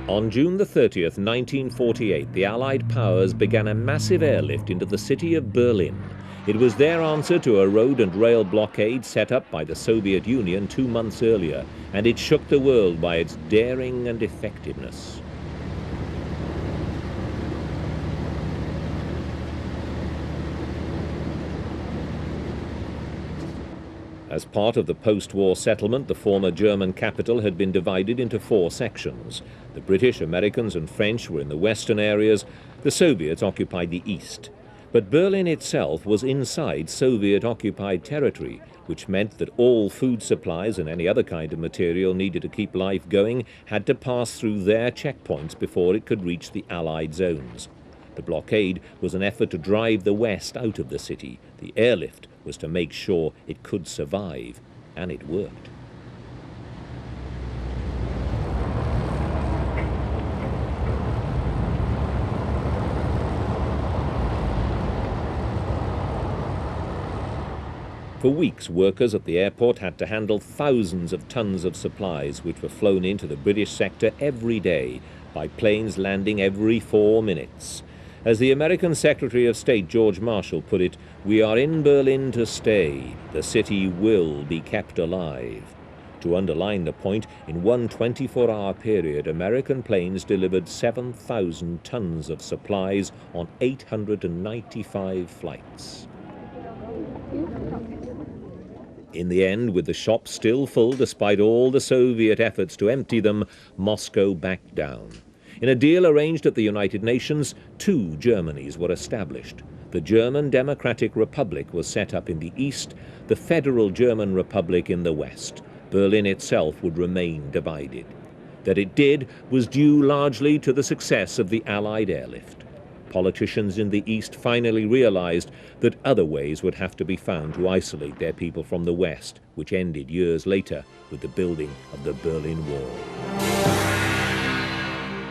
On June the 30th, 1948, the Allied powers began a massive airlift into the city of Berlin. It was their answer to a road and rail blockade set up by the Soviet Union 2 months earlier, and it shook the world by its daring and effectiveness. As part of the post-war settlement, the former German capital had been divided into 4 sections. The British, Americans and French were in the western areas, the Soviets occupied the east. But Berlin itself was inside Soviet-occupied territory, which meant that all food supplies and any other kind of material needed to keep life going had to pass through their checkpoints before it could reach the Allied zones. The blockade was an effort to drive the West out of the city. The airlift was to make sure it could survive, and it worked. For weeks, workers at the airport had to handle thousands of tons of supplies which were flown into the British sector every day by planes landing every 4 minutes. As the American Secretary of State George Marshall put it, "We are in Berlin to stay. The city will be kept alive." To underline the point, in one 24-hour period, American planes delivered 7,000 tons of supplies on 895 flights. In the end, with the shops still full despite all the Soviet efforts to empty them, Moscow backed down. In a deal arranged at the United Nations, 2 Germanys were established. The German Democratic Republic was set up in the east, the Federal German Republic in the west. Berlin itself would remain divided. That it did was due largely to the success of the Allied airlift. Politicians in the east finally realized that other ways would have to be found to isolate their people from the west, which ended years later with the building of the Berlin Wall.